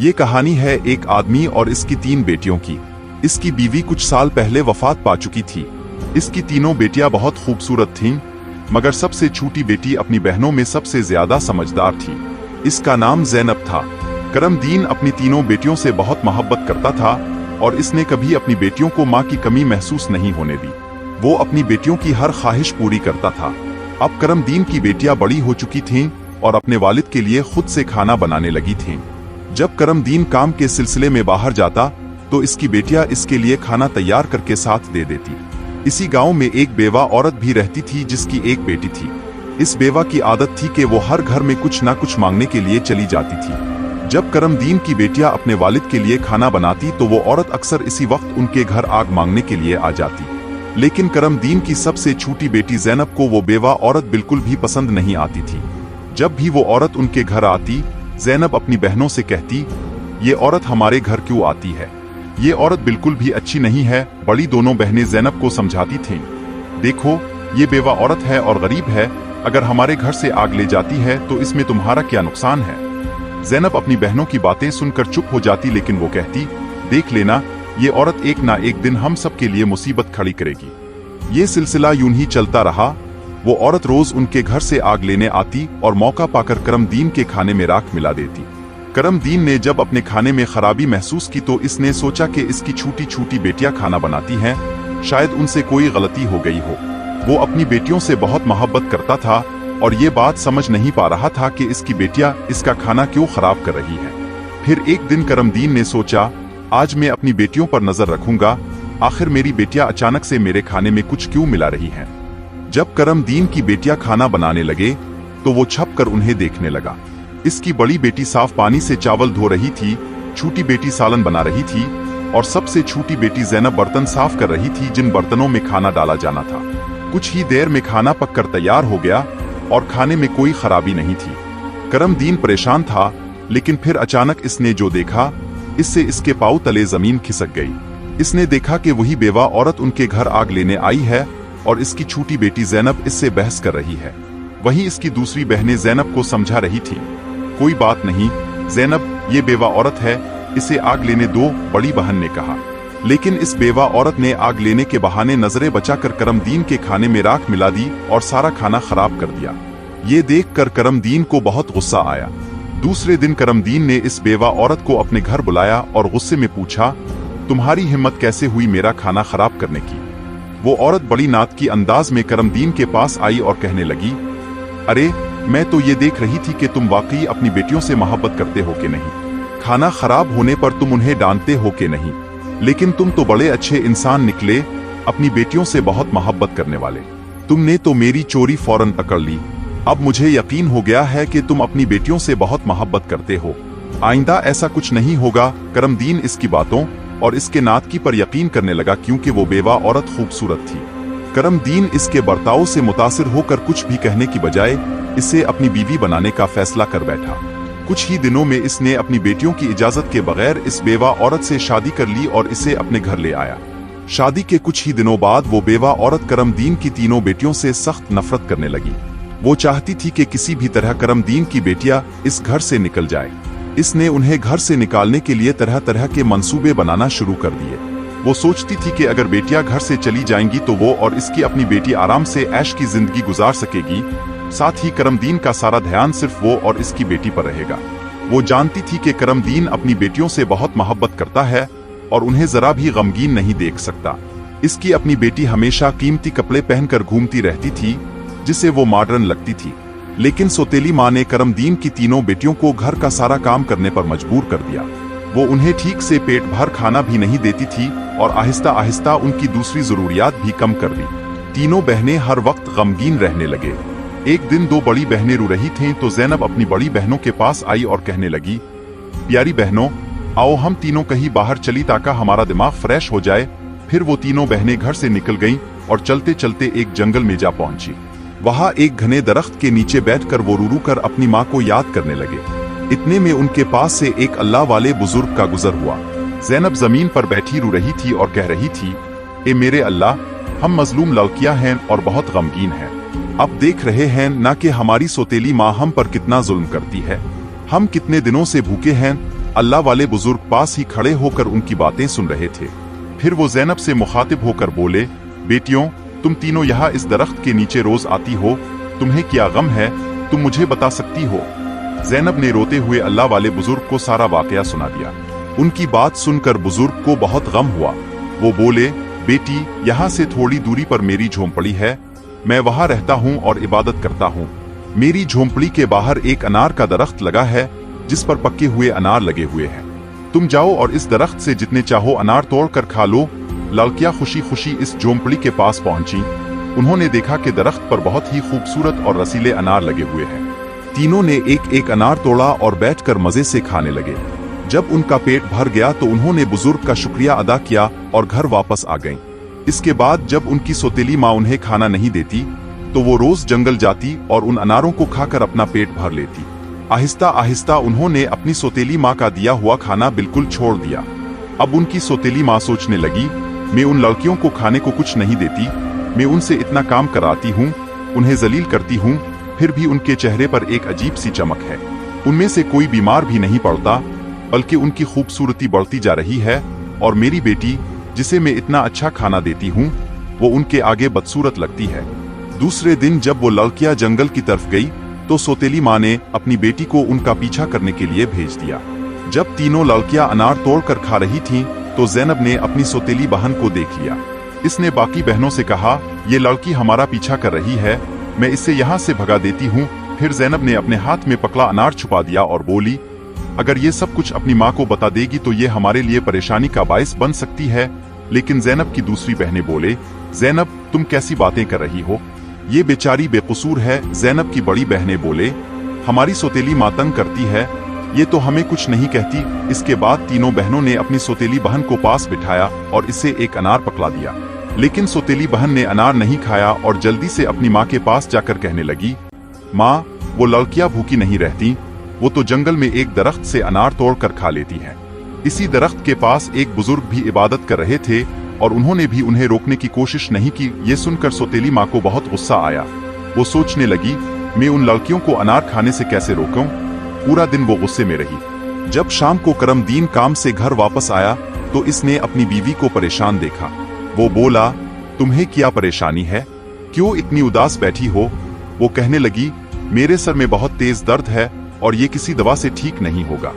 ये कहानी है एक आदमी और इसकी 3 बेटियों की। इसकी बीवी कुछ साल पहले वफात पा चुकी थी। इसकी तीनों बेटियां बहुत खूबसूरत थीं, मगर सबसे छोटी बेटी अपनी बहनों में सबसे ज्यादा समझदार थी। इसका नाम ज़ैनब था। करमदीन अपनी तीनों बेटियों से बहुत मोहब्बत करता था और इसने कभी अपनी बेटियों को माँ की कमी महसूस नहीं होने दी। वो अपनी बेटियों की हर ख्वाहिश पूरी करता था। अब करमदीन की बेटियां बड़ी हो चुकी थीं और अपने वालिद के लिए खुद से खाना बनाने लगी थीं। जब करमदीन काम के सिलसिले में बाहर जाता तो इसकी बेटियां इसके लिए खाना तैयार करके साथ दे देती। इसी गांव में एक बेवा औरत भी रहती थी जिसकी एक बेटी थी। इस बेवा की आदत थी कि वो हर घर में कुछ ना कुछ मांगने के लिए चली जाती थी। जब करमदीन की बेटियां अपने वालिद के लिए खाना बनाती तो वो औरत अक्सर इसी वक्त उनके घर आग मांगने के लिए आ जाती। लेकिन करमदीन की सबसे छोटी बेटी ज़ैनब को वो बेवा औरत बिल्कुल भी पसंद नहीं आती थी। जब भी वो औरत उनके घर आती, ज़ैनब अपनी बहनों से कहती, ये औरत हमारे घर क्यों आती है? ये औरत बिल्कुल भी अच्छी नहीं है। बड़ी दोनों बहनें ज़ैनब को समझाती थीं, देखो ये बेवा औरत है और गरीब है, अगर हमारे घर से आग ले जाती है तो इसमें तुम्हारा क्या नुकसान है? ज़ैनब अपनी बहनों की बातें सुनकर चुप हो जाती, लेकिन वो कहती, देख लेना, ये औरत एक ना एक दिन हम सब के लिए मुसीबत खड़ी करेगी। ये सिलसिला यूं ही चलता रहा। वो औरत रोज उनके घर से आग लेने आती और मौका पाकर करमदीन के खाने में राख मिला देती। करमदीन ने जब अपने खाने में खराबी महसूस की तो इसने सोचा कि इसकी छोटी छोटी बेटियां खाना बनाती हैं, शायद उनसे कोई गलती हो गई हो। वो अपनी बेटियों से बहुत मोहब्बत करता था और ये बात समझ नहीं पा रहा था कि इसकी बेटियां इसका खाना क्यों खराब कर रही हैं। फिर एक दिन करमदीन ने सोचा, आज मैं अपनी बेटियों पर नजर रखूंगा, आखिर मेरी बेटियां अचानक से मेरे खाने में कुछ क्यों मिला रही हैं। जब करमदीन की बेटियां खाना बनाने लगे तो वो छप कर उन्हें देखने लगा। इसकी बड़ी बेटी साफ पानी से चावल धो रही थी, छोटी बेटी सालन बना रही थी और सबसे छोटी बेटी ज़ैनब बर्तन साफ कर रही थी जिन बर्तनों में खाना डाला जाना था। कुछ ही देर में खाना पककर तैयार हो गया और खाने में कोई खराबी नहीं थी। करमदीन परेशान था, लेकिन फिर अचानक इसने जो देखा, इससे इसके पांव तले जमीन खिसक गई। इसने देखा कि वही बेवा औरत उनके घर आग लेने आई है और इसकी छोटी बेटी ज़ैनब इससे बहस कर रही है। वहीं इसकी दूसरी बहनें ज़ैनब को समझा रही थीं, कोई बात नहीं ज़ैनब, ये बेवा औरत है, इसे आग लेने दो, बड़ी बहन ने कहा। लेकिन इस बेवा औरत ने आग लेने के बहाने नजरें बचाकर करमदीन के खाने में राख मिला दी और सारा खाना खराब कर दिया। ये देखकर करमदीन को बहुत गुस्सा आया। दूसरे दिन करमदीन ने इस बेवा औरत को अपने घर बुलाया और गुस्से में पूछा, तुम्हारी हिम्मत कैसे हुई मेरा खाना खराब करने की? वो औरत बड़ी नात की अंदाज में करमदीन के पास आई और कहने लगी, अरे मैं तो ये देख रही थी कि तुम वाकई अपनी बेटियों से मोहब्बत करते हो कि नहीं। खाना खराब होने पर तुम उन्हें डांटते हो कि नहीं, लेकिन तुम तो बड़े अच्छे इंसान निकले, अपनी बेटियों से बहुत मोहब्बत करने वाले। तुमने तो मेरी चोरी फौरन पकड़ ली। अब मुझे यकीन हो गया है कि तुम अपनी बेटियों से बहुत मोहब्बत करते हो। आइंदा ऐसा कुछ नहीं होगा। करमदीन इसकी बातों और इसके नातकी पर यकीन करने लगा, क्योंकि वो बेवा औरत खूबसूरत थी। करमदीन इसके बर्ताव से मुतासिर होकर कुछ भी कहने की बजाय इसे अपनी बीवी बनाने का फैसला कर बैठा। कुछ ही दिनों में इसने अपनी बेटियों की इजाजत के बगैर इस बेवा औरत से शादी कर ली और इसे अपने घर ले आया। शादी के कुछ ही दिनों बाद वो बेवा औरत करमदीन की तीनों बेटियों से सख्त नफरत करने लगी। वो चाहती थी कि किसी भी तरह करमदीन की बेटियां इस घर से निकल जाए। इसने उन्हें घर से निकालने के लिए तरह तरह के मंसूबे बनाना शुरू कर दिए। वो सोचती थी कि अगर बेटियां घर से चली जाएंगी तो वो और इसकी अपनी बेटी आराम से ऐश की जिंदगी गुजार सकेगी। साथ ही करमदीन का सारा ध्यान सिर्फ वो और इसकी बेटी पर रहेगा। वो जानती थी कि करमदीन अपनी बेटियों से बहुत मोहब्बत करता है और उन्हें जरा भी गमगीन नहीं देख सकता। इसकी अपनी बेटी हमेशा कीमती कपड़े पहनकर घूमती रहती थी, जिससे वो मॉडर्न लगती थी। लेकिन सौतेली माँ ने करमदीन की तीनों बेटियों को घर का सारा काम करने पर मजबूर कर दिया। वो उन्हें ठीक से पेट भर खाना भी नहीं देती थी और आहिस्ता आहिस्ता उनकी दूसरी जरूरियात भी कम कर दी। तीनों बहनें हर वक्त गमगीन रहने लगे। एक दिन 2 बड़ी बहनें रो रही थीं तो ज़ैनब अपनी बड़ी बहनों के पास आई और कहने लगी, प्यारी बहनों, आओ हम तीनों कहीं बाहर चली ताकि हमारा दिमाग फ्रेश हो जाए। फिर वो तीनों बहनें घर से निकल गईं और चलते चलते एक जंगल में जा पहुंची। वहां एक घने दरख्त के नीचे बैठकर वो रू रू कर अपनी माँ को याद करने लगे। इतने में उनके पास से एक अल्लाह वाले बुजुर्ग का गुजर हुआ। ज़ैनब जमीन पर बैठी रो रही थी और कह रही थी, ए मेरे अल्लाह, हम मजलूम लड़कियां हैं और बहुत गमगीन हैं। अब देख रहे हैं ना कि हमारी सौतेली माँ हम पर कितना जुल्म करती है। हम कितने दिनों से भूखे हैं, अल्लाह वाले बुजुर्ग पास ही खड़े होकर उनकी बातें सुन रहे थे। फिर वो ज़ैनब से मुखातिब होकर बोले, बेटियों, तुम तीनों यहाँ इस दरख्त के नीचे रोज आती हो, तुम्हें क्या गम है, तुम मुझे बता सकती हो? ज़ैनब ने रोते हुए अल्लाह वाले बुजुर्ग को सारा वाकया सुना दिया। उनकी बात सुनकर बुजुर्ग को बहुत गम हुआ। वो बोले, बेटी, यहाँ से थोड़ी दूरी पर मेरी झोंपड़ी है, मैं वहाँ रहता हूँ और इबादत करता हूँ। मेरी झोंपड़ी के बाहर एक अनार का दरख्त लगा है जिस पर पके हुए अनार लगे हुए हैं। तुम जाओ और इस दरख्त से जितने चाहो अनार तोड़ कर खा लो। लड़कियां खुशी खुशी इस झोंपड़ी के पास पहुंची। उन्होंने देखा कि दरख्त पर बहुत ही खूबसूरत और रसीले अनार लगे हुए हैं। तीनों ने एक एक अनार तोड़ा और बैठकर मजे से खाने लगे। जब उनका पेट भर गया तो उन्होंने बुजुर्ग का शुक्रिया अदा किया और घर वापस आ गईं। इसके बाद जब उनकी सौतेली माँ उन्हें खाना नहीं देती तो वो रोज जंगल जाती और उन अनारों को खाकर अपना पेट भर लेती। आहिस्ता आहिस्ता उन्होंने अपनी सौतेली माँ का दिया हुआ खाना बिल्कुल छोड़ दिया। अब उनकी सौतेली माँ सोचने लगी, मैं उन लड़कियों को खाने को कुछ नहीं देती, मैं उनसे इतना काम कराती हूँ, उन्हें जलील करती हूँ, फिर भी उनके चेहरे पर एक अजीब सी चमक है। उनमें से कोई बीमार भी नहीं पड़ता, बल्कि उनकी खूबसूरती बढ़ती जा रही है, और मेरी बेटी, जिसे मैं इतना अच्छा खाना देती हूँ, वो उनके आगे बदसूरत लगती है। दूसरे दिन जब वो लड़कियां जंगल की तरफ गई तो सौतेली माँ ने अपनी बेटी को उनका पीछा करने के लिए भेज दिया। जब तीनों लड़कियां अनार तोड़कर खा रही थीं, तो ज़ैनब ने अपनी सौतेली बहन को देख लिया। इसने बाकी बहनों से कहा, ये लड़की हमारा पीछा कर रही है, मैं इससे यहाँ से भगा देती हूँ। फिर ज़ैनब ने अपने हाथ में पकड़ा अनार छुपा दिया और बोली, अगर ये सब कुछ अपनी माँ को बता देगी तो ये हमारे लिए परेशानी का बायस बन सकती है। लेकिन ज़ैनब की दूसरी बहनें बोले, ज़ैनब, तुम कैसी बातें कर रही हो, ये बेचारी बेकसूर है। ज़ैनब की बड़ी बहनें बोले, हमारी सौतेली माँ तंग करती है, ये तो हमें कुछ नहीं कहती। इसके बाद तीनों बहनों ने अपनी सौतेली बहन को पास बिठाया और इसे एक अनार पकड़ा दिया। लेकिन सौतेली बहन ने अनार नहीं खाया और जल्दी से अपनी माँ के पास जाकर कहने लगी, माँ, वो लड़कियां भूखी नहीं रहती, वो तो जंगल में एक दरख्त से अनार तोड़कर खा लेती हैं। इसी दरख्त के पास एक बुजुर्ग भी इबादत कर रहे थे और उन्होंने भी उन्हें रोकने की कोशिश नहीं की। ये सुनकर सौतेली माँ को बहुत गुस्सा आया। वो सोचने लगी, मैं उन लड़कियों को अनार खाने से कैसे रोकूं? पूरा दिन वो गुस्से में रही। जब शाम को करमदीन काम से घर वापस आया तो इसने अपनी बीवी को परेशान देखा। वो बोला, तुम्हें क्या परेशानी है, क्यों इतनी उदास बैठी हो? वो कहने लगी, मेरे सर में बहुत तेज दर्द है और ये किसी दवा से ठीक नहीं होगा।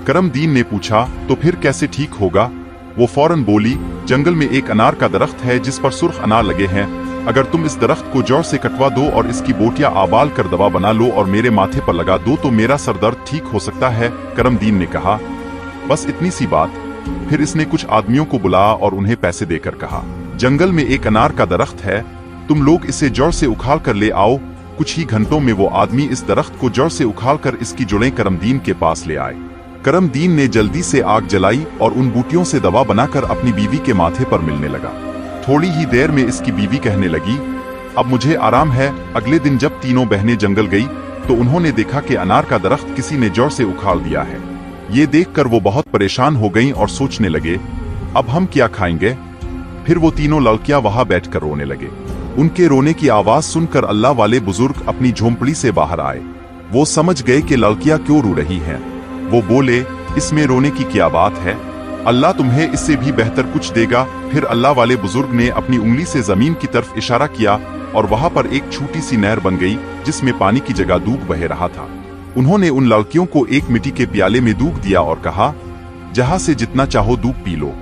करमदीन ने पूछा, तो फिर कैसे ठीक होगा? वो फौरन बोली, जंगल में एक अनार का दरख्त है जिस पर सुर्ख अनार लगे हैं, अगर तुम इस दरख्त को जड़ से कटवा दो और इसकी बोटियां आबाल कर दवा बना लो और मेरे माथे पर लगा दो तो मेरा सर दर्द ठीक हो सकता है। करमदीन ने कहा, बस इतनी सी बात? फिर इसने कुछ आदमियों को बुलाया और उन्हें पैसे देकर कहा, जंगल में एक अनार का दरख्त है, तुम लोग इसे जड़ से उखाड़ कर ले आओ। कुछ ही घंटों में वो आदमी इस दरख्त को जड़ से उखाड़ कर इसकी जुड़ें करमदीन के पास ले आए। करमदीन ने जल्दी से आग जलाई और उन बूटियों से दवा बनाकर अपनी बीवी के माथे पर मिलने लगा। थोड़ी ही देर में इसकी बीवी कहने लगी, अब मुझे आराम है। अगले दिन जब तीनों बहनें जंगल गई तो उन्होंने देखा कि अनार का दरख्त किसी ने जड़ से उखाड़ दिया है। ये देखकर वो बहुत परेशान हो गईं और सोचने लगे, अब हम क्या खाएंगे? फिर वो तीनों लड़कियां वहां बैठकर रोने लगे। उनके रोने की आवाज सुनकर अल्लाह वाले बुजुर्ग अपनी झोंपड़ी से बाहर आए। वो समझ गए कि लड़कियां क्यों रो रही हैं। वो बोले, इसमें रोने की क्या बात है, अल्लाह तुम्हें इससे भी बेहतर कुछ देगा। फिर अल्लाह वाले बुजुर्ग ने अपनी उंगली से जमीन की तरफ इशारा किया और वहां पर एक छोटी सी नहर बन गई जिसमें पानी की जगह दूध बह रहा था। उन्होंने उन लड़कियों को एक मिट्टी के प्याले में दूध दिया और कहा, जहां से जितना चाहो दूध पी लो।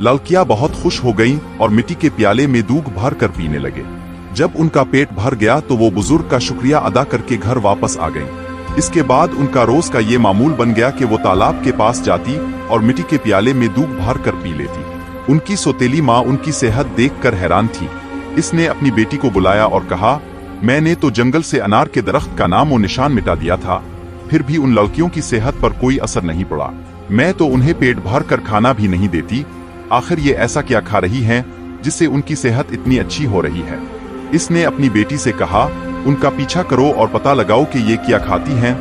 लड़कियां बहुत खुश हो गईं और मिट्टी के प्याले में दूध भर कर पीने लगे। जब उनका पेट भर गया तो वो बुजुर्ग का शुक्रिया अदा करके घर वापस आ गईं। इसके बाद उनका रोज का ये मामूल बन गया कि वो तालाब के पास जाती और मिट्टी के प्याले में दूध भर कर पी लेती। उनकी सौतेली माँ उनकी सेहत देखकर हैरान थी। इसने अपनी बेटी को बुलाया और कहा, मैंने तो जंगल से अनार के दरख्त का नाम और निशान मिटा दिया था, फिर भी उन लड़कियों की सेहत पर कोई असर नहीं पड़ा। मैं तो उन्हें पेट भर कर खाना भी नहीं देती, आखिर ये ऐसा क्या खा रही हैं जिससे उनकी सेहत इतनी अच्छी हो रही है। इसने अपनी बेटी से कहा, उनका पीछा करो और पता लगाओ कि ये क्या खाती हैं।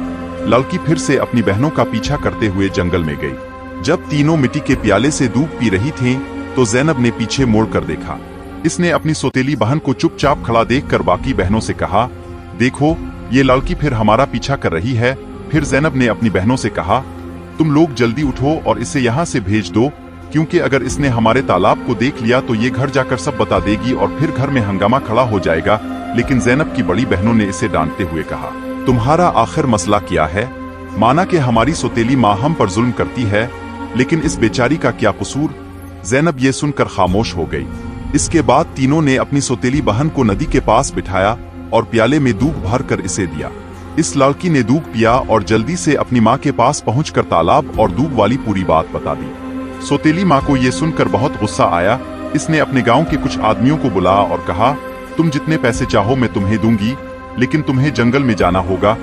लड़की फिर से अपनी बहनों का पीछा करते हुए जंगल में गई। जब तीनों मिट्टी के प्याले से दूध पी रही थीं, तो ज़ैनब ने पीछे मुड़ कर देखा। इसने अपनी सौतेली बहन को चुपचाप खड़ा देखकर बाकी बहनों से कहा, देखो, ये लड़की फिर हमारा पीछा कर रही है। फिर ज़ैनब ने अपनी बहनों से कहा, तुम लोग जल्दी उठो और इसे यहाँ से भेज दो, क्योंकि अगर इसने हमारे तालाब को देख लिया तो ये घर जाकर सब बता देगी और फिर घर में हंगामा खड़ा हो जाएगा। लेकिन ज़ैनब की बड़ी बहनों ने इसे डांटते हुए कहा, तुम्हारा आखिर मसला क्या है? माना कि हमारी सौतेली माँ हम पर जुल्म करती है, लेकिन इस बेचारी का क्या कसूर? ज़ैनब ये सुनकर खामोश हो गई। इसके बाद तीनों ने अपनी सौतेली बहन को नदी के पास बिठाया और प्याले में दूध भर कर इसे दिया। इस लड़की ने दूध पिया और जल्दी से अपनी माँ के पास पहुंचकर तालाब और दूध वाली पूरी बात बता दी। सौतेली माँ को ये सुनकर बहुत गुस्सा आया। इसने अपने गांव के कुछ आदमियों को बुलाया और कहा, तुम जितने पैसे चाहो मैं तुम्हें दूंगी, लेकिन तुम्हें जंगल में जाना होगा।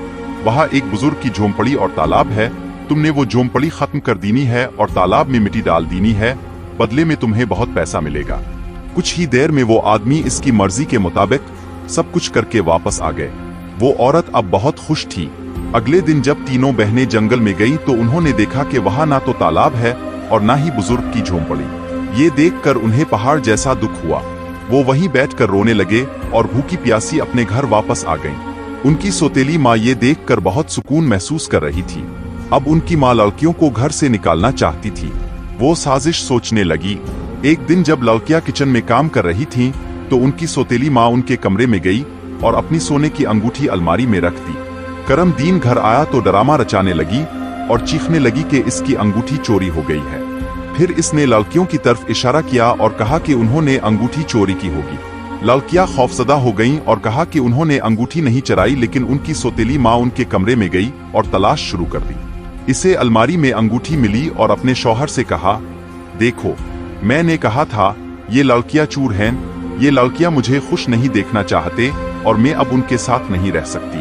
वहाँ एक बुजुर्ग की झोंपड़ी और तालाब है। तुमने वो झोंपड़ी खत्म कर देनी है और तालाब में मिट्टी डाल देनी है। बदले में तुम्हें बहुत पैसा मिलेगा। कुछ ही देर में वो आदमी इसकी मर्जी के मुताबिक सब कुछ करके वापस आ गए। वो औरत अब बहुत खुश थी। अगले दिन जब तीनों बहनें जंगल में गईं तो उन्होंने देखा कि वहाँ ना तो तालाब है और ना ही बुजुर्ग की झोंपड़ी। ये देखकर उन्हें पहाड़ जैसा दुख हुआ। वो वहीं बैठकर रोने लगे और भूखी प्यासी अपने घर वापस आ गईं। उनकी सौतेली माँ ये देखकर बहुत सुकून महसूस कर रही थी। अब उनकी माँ लड़कियों को घर से निकालना चाहती थी। वो साजिश सोचने लगी। एक दिन जब लड़कियां किचन में काम कर रही थीं, तो उनकी सौतेली माँ उनके कमरे में गई और अपनी सोने की अंगूठी अलमारी में रख दी। करमदीन घर आया तो ड्रामा रचाने लगी और चीखने लगी कि इसकी अंगूठी चोरी हो गई है। फिर इसने लड़कियों की तरफ इशारा किया और कहा कि उन्होंने अंगूठी चोरी की होगी। लड़कियां खौफजदा हो गईं और कहा कि उन्होंने अंगूठी नहीं चराई, लेकिन उनकी सौतेली माँ उनके कमरे में गई और तलाश शुरू कर दी। इसे अलमारी में अंगूठी मिली और अपने शौहर से कहा, देखो, मैंने कहा था ये लड़कियां चूर हैं। ये लड़कियां मुझे खुश नहीं देखना चाहते और मैं अब उनके साथ नहीं रह सकती।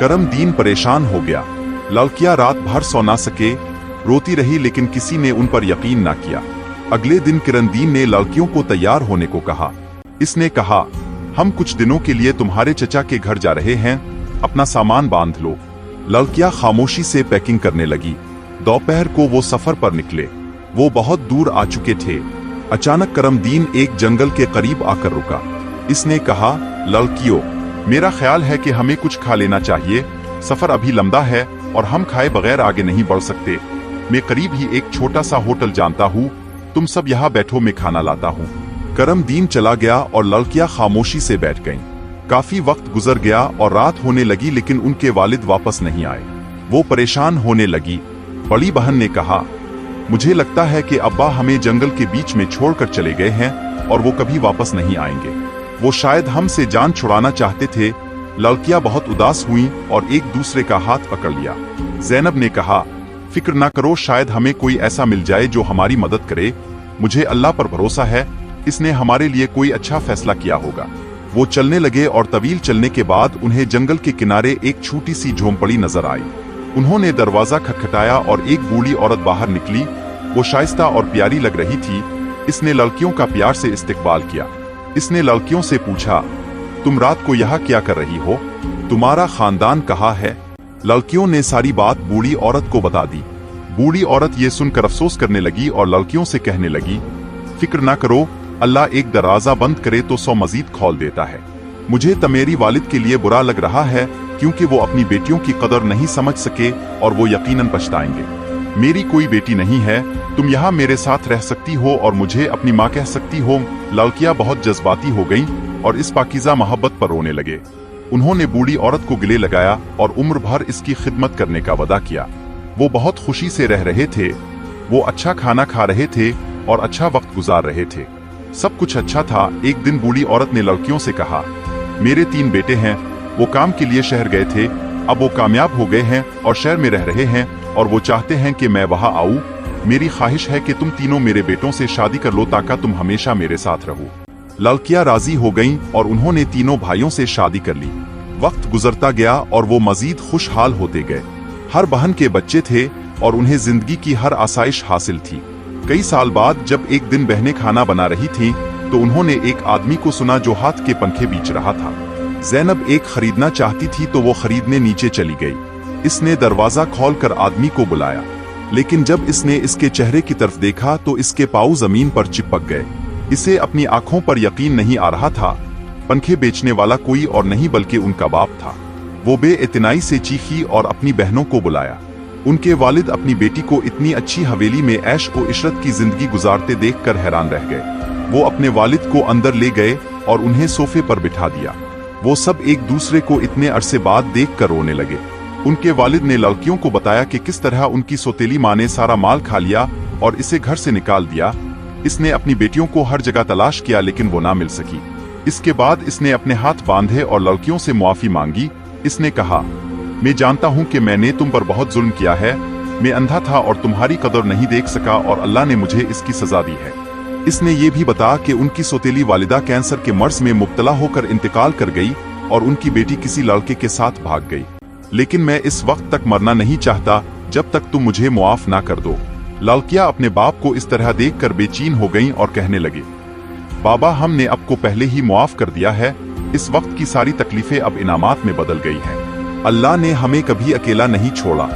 करमदीन परेशान हो गया। लड़कियां रात भर सो ना सके, रोती रही, लेकिन किसी ने उन पर यकीन ना किया। अगले दिन करमदीन ने लड़कियों को तैयार होने को कहा। इसने कहा, हम कुछ दिनों के लिए तुम्हारे चचा के घर जा रहे हैं, अपना सामान बांध लो। लड़कियां खामोशी से पैकिंग करने लगी। दोपहर को वो सफर पर निकले। वो बहुत दूर आ चुके थे। अचानक करमदीन एक जंगल के करीब आकर रुका। इसने कहा, लड़कियों, मेरा ख्याल है कि हमें कुछ खा लेना चाहिए। सफर अभी लंबा है और हम खाए बगैर आगे नहीं बढ़ सकते। मैं करीब ही एक छोटा सा होटल जानता हूँ, तुम सब यहाँ बैठो, मैं खाना लाता हूँ। करमदीन चला गया और लड़कियां खामोशी से बैठ गईं। काफी वक्त गुजर गया और रात होने लगी, लेकिन उनके वालिद वापस नहीं आए। वो परेशान होने लगी। बड़ी बहन ने कहा, मुझे लगता है कि अब्बा हमें जंगल के बीच में छोड़कर चले गए हैं और वो कभी वापस नहीं आएंगे। वो शायद हमसे जान छुड़ाना चाहते थे। लड़कियां बहुत उदास हुईं और एक दूसरे का हाथ पकड़ लिया। ज़ैनब ने कहा, फिक्र ना करो, शायद हमें कोई ऐसा मिल जाए जो हमारी मदद करे। मुझे अल्लाह पर भरोसा है, इसने हमारे लिए कोई अच्छा फैसला किया होगा। वो चलने लगे और तवील चलने के बाद उन्हें जंगल के किनारे एक छोटी सी झोंपड़ी नजर आई। उन्होंने दरवाजा खटखटाया और एक बूढ़ी औरत बाहर निकली। वो शाइस्ता और प्यारी लग रही थी। इसने लड़कियों का प्यार से इस्तकबाल किया। इसने लड़कियों से पूछा, तुम रात को यहाँ क्या कर रही हो? तुम्हारा खानदान कहाँ है? लड़कियों ने सारी बात बूढ़ी औरत को बता दी। बूढ़ी औरत ये सुनकर अफसोस करने लगी और लड़कियों से कहने लगी, फिक्र ना करो, अल्लाह एक दरवाजा बंद करे तो 100 मजीद खोल देता है। मुझे तमेरी वालिद के लिए बुरा लग रहा है, क्योंकि वो अपनी बेटियों की कदर नहीं समझ सके और वो यकीनन पछताएंगे। मेरी कोई बेटी नहीं है, तुम यहाँ मेरे साथ रह सकती हो और मुझे अपनी माँ कह सकती हो। लड़कियां बहुत जज्बाती हो गईं और इस पाकीज़ा मोहब्बत पर रोने लगे। उन्होंने बूढ़ी औरत को गले लगाया और उम्र भर इसकी खिदमत करने का वादा किया। वो बहुत खुशी से रह रहे थे। वो अच्छा खाना खा रहे थे और अच्छा वक्त गुजार रहे थे। सब कुछ अच्छा था। एक दिन बूढ़ी औरत ने लड़कियों से कहा, मेरे 3 बेटे हैं, वो काम के लिए शहर गए थे। अब वो कामयाब हो गए हैं और शहर में रह रहे हैं और वो चाहते हैं कि मैं वहां आऊं। मेरी ख्वाहिश है कि तुम तीनों मेरे बेटों से शादी कर लो ताकि तुम हमेशा मेरे साथ रहो। लड़कियां राजी हो गईं और उन्होंने तीनों भाइयों से शादी कर ली। वक्त गुजरता गया और वो मजीद खुशहाल होते गए। हर बहन के बच्चे थे और उन्हें जिंदगी की हर आसाइश हासिल थी। कई साल बाद जब एक दिन बहनें खाना बना रही थीं, तो उन्होंने एक आदमी को सुना जो हाथ के पंखे बेच रहा था। ज़ैनब एक खरीदना चाहती थी तो वो खरीदने नीचे चली गई। इसने दरवाजा खोलकर आदमी को बुलाया, लेकिन जब इसने इसके चेहरे की तरफ देखा तो इसके पाँव जमीन पर चिपक गए। इसे अपनी आंखों पर यकीन नहीं आ रहा था। पंखे बेचने वाला कोई और नहीं बल्कि उनका बाप था। वो बेइतनाई से चीखी और अपनी बहनों को बुलाया। उनके वालिद अपनी बेटी को इतनी अच्छी हवेली में ऐश ओ इशरत की जिंदगी गुजारते देखकर हैरान रह गए। वो अपने वालिद को अंदर ले गए और उन्हें सोफे पर बिठा दिया। वो सब एक दूसरे को इतने अरसे बाद देखकर रोने लगे। उनके वालिद ने लड़कियों को बताया कि किस तरह उनकी सौतेली माँ ने सारा माल खा लिया और इसे घर से निकाल दिया। इसने अपनी बेटियों को हर जगह तलाश किया लेकिन वो ना मिल सकी। इसके बाद इसने अपने हाथ बांधे और लड़कियों से मुआफी मांगी। इसने कहा, मैं जानता हूँ कि मैंने तुम पर बहुत जुल्म किया है। मैं अंधा था और तुम्हारी कदर नहीं देख सका और अल्लाह ने मुझे इसकी सजा दी है। इसने ये भी बताया कि उनकी सौतेली वालिदा कैंसर के मर्ज में मुब्तला होकर इंतकाल कर गई और उनकी बेटी किसी लड़के के साथ भाग गई। लेकिन मैं इस वक्त तक मरना नहीं चाहता जब तक तुम मुझे मुआफ ना कर दो। लड़कियां अपने बाप को इस तरह देखकर बेचैन हो गईं और कहने लगी, बाबा हमने आपको पहले ही मुआफ कर दिया है। इस वक्त की सारी तकलीफें अब इनामात में बदल गई हैं। अल्लाह ने हमें कभी अकेला नहीं छोड़ा,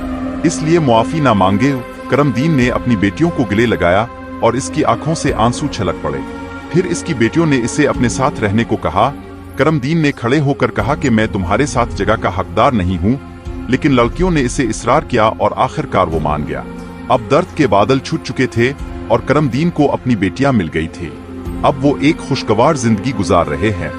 इसलिए मुआफी ना मांगे। करमदीन ने अपनी बेटियों को गले लगाया और इसकी आंखों से आंसू छलक पड़े। फिर इसकी बेटियों ने इसे अपने साथ रहने को कहा। करमदीन ने खड़े होकर कहा कि मैं तुम्हारे साथ जगह का हकदार नहीं हूँ, लेकिन लड़कियों ने इसे इसरार किया और आखिरकार वो मान गया। अब दर्द के बादल छूट चुके थे और करमदीन को अपनी बेटियां मिल गई थी। अब वो एक खुशगवार जिंदगी गुजार रहे हैं।